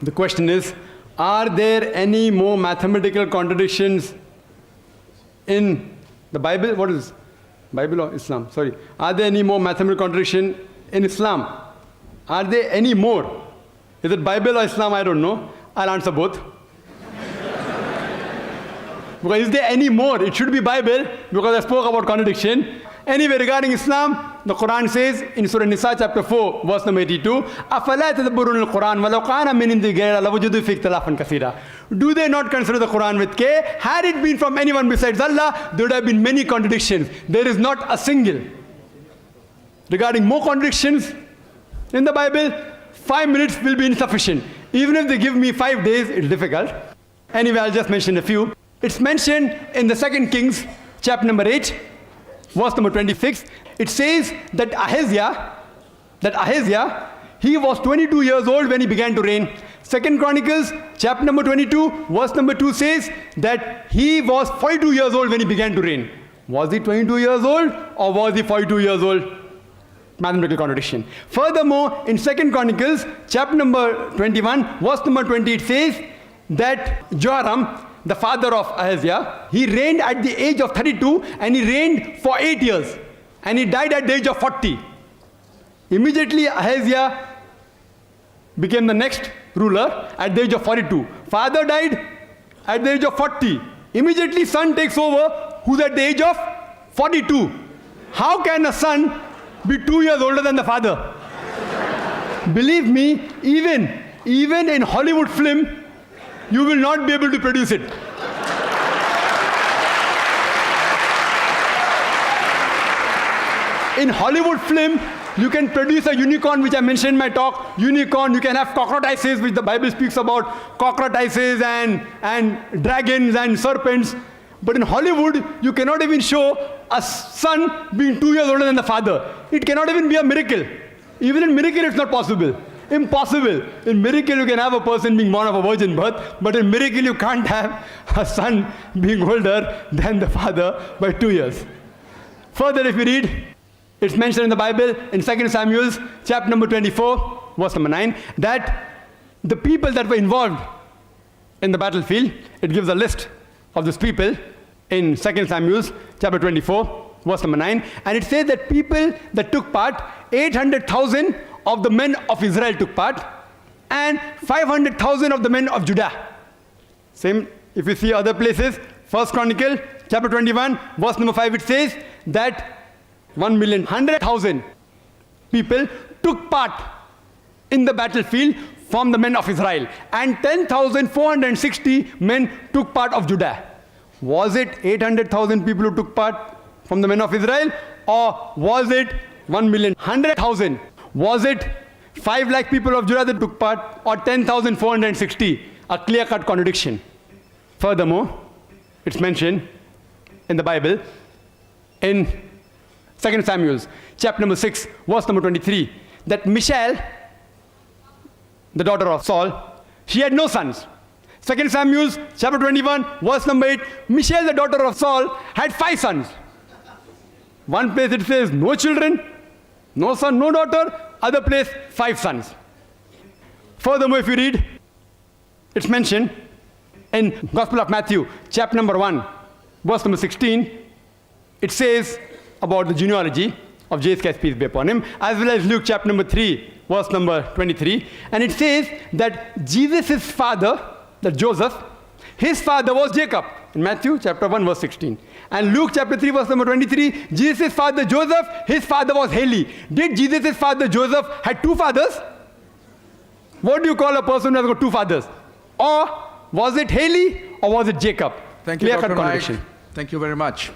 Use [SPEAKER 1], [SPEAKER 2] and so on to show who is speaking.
[SPEAKER 1] The question is, are there any more mathematical contradictions in the Bible? What is Bible or Islam? Sorry. Are there any more mathematical contradiction in Islam? Are there any more? Is it Bible or Islam? I don't know. I'll answer both. Because is there any more? It should be Bible, because I spoke about contradiction. Anyway, regarding Islam, the Quran says in Surah Nisa chapter 4, verse number 82, أَفَلَا تَدَبُّرُونَ الْقُرْآنَ وَلَوْ كَانَ مِنْ عِنْدِ غَيْرِ اللَّهِ لَوَجَدُوا فِيهِ اخْتِلَافًا كَثِيرًا. Do they not consider the Quran with care? Had it been from anyone besides Allah, there would have been many contradictions. There is not a single. Regarding more contradictions in the Bible, 5 minutes will be insufficient. Even if they give me 5 days, it's difficult. Anyway, I'll just mention a few. It's mentioned in the 2 Kings, chapter number 8, verse number 26. It says that Ahaziah, he was 22 years old when he began to reign. 2 Chronicles, chapter number 22, verse number 2 says that he was 42 years old when he began to reign. Was he 22 years old or was he 42 years old? Mathematical contradiction. Furthermore, in 2 Chronicles, chapter number 21, verse number 20, it says that Joram, the father of Ahaziah, he reigned at the age of 32 and he reigned for 8 years. And he died at the age of 40. Immediately Ahaziah became the next ruler at the age of 42. Father died at the age of 40. Immediately son takes over, who's at the age of 42. How can a son be 2 years older than the father? Believe me, even in Hollywood film, you will not be able to produce it. In Hollywood film, you can produce a unicorn, which I mentioned in my talk. Unicorn, you can have cockroaches, which the Bible speaks about, cockroaches and dragons and serpents. But in Hollywood, you cannot even show a son being 2 years older than the father. It cannot even be a miracle. Even in miracle, it's not possible. Impossible. In miracle, you can have a person being born of a virgin birth, but in miracle, you can't have a son being older than the father by 2 years. Further, if you read, it's mentioned in the Bible in 2 Samuel, chapter number 24, verse number 9, that the people that were involved in the battlefield, it gives a list of those people in 2 Samuel, chapter 24, verse number 9, and it says that people that took part, 800,000 of the men of Israel took part, and 500,000 of the men of Judah. Same, if you see other places, 1 Chronicle, chapter 21, verse number 5, it says that 1,100,000 people took part in the battlefield from the men of Israel, and 10,460 men took part of Judah. Was it 800,000 people who took part from the men of Israel, or was it 1,100,000? Was it 5 lakh people of Judah that took part, or 10,460? A clear-cut contradiction. Furthermore, it's mentioned in the Bible in 2 Samuel, chapter number 6, verse number 23, that Michal, the daughter of Saul, she had no sons. 2 Samuel, chapter 21, verse number 8, Michal, the daughter of Saul, had 5 sons. One place it says no children, no son, no daughter. Other place, 5 sons. Furthermore, if you read, it's mentioned in Gospel of Matthew, chapter number 1, verse number 16, it says about the genealogy of Jesus Christ, peace be upon him, as well as Luke chapter number 3, verse number 23. And it says that Jesus' father, that Joseph, his father was Jacob, in Matthew chapter 1, verse 16. And Luke chapter 3, verse number 23, Jesus' father Joseph, his father was Heli. Did Jesus' father Joseph had 2 fathers? What do you call a person who has got 2 fathers? Or was it Heli or was it Jacob?
[SPEAKER 2] Thank you, Dr. Naik. Thank you very much.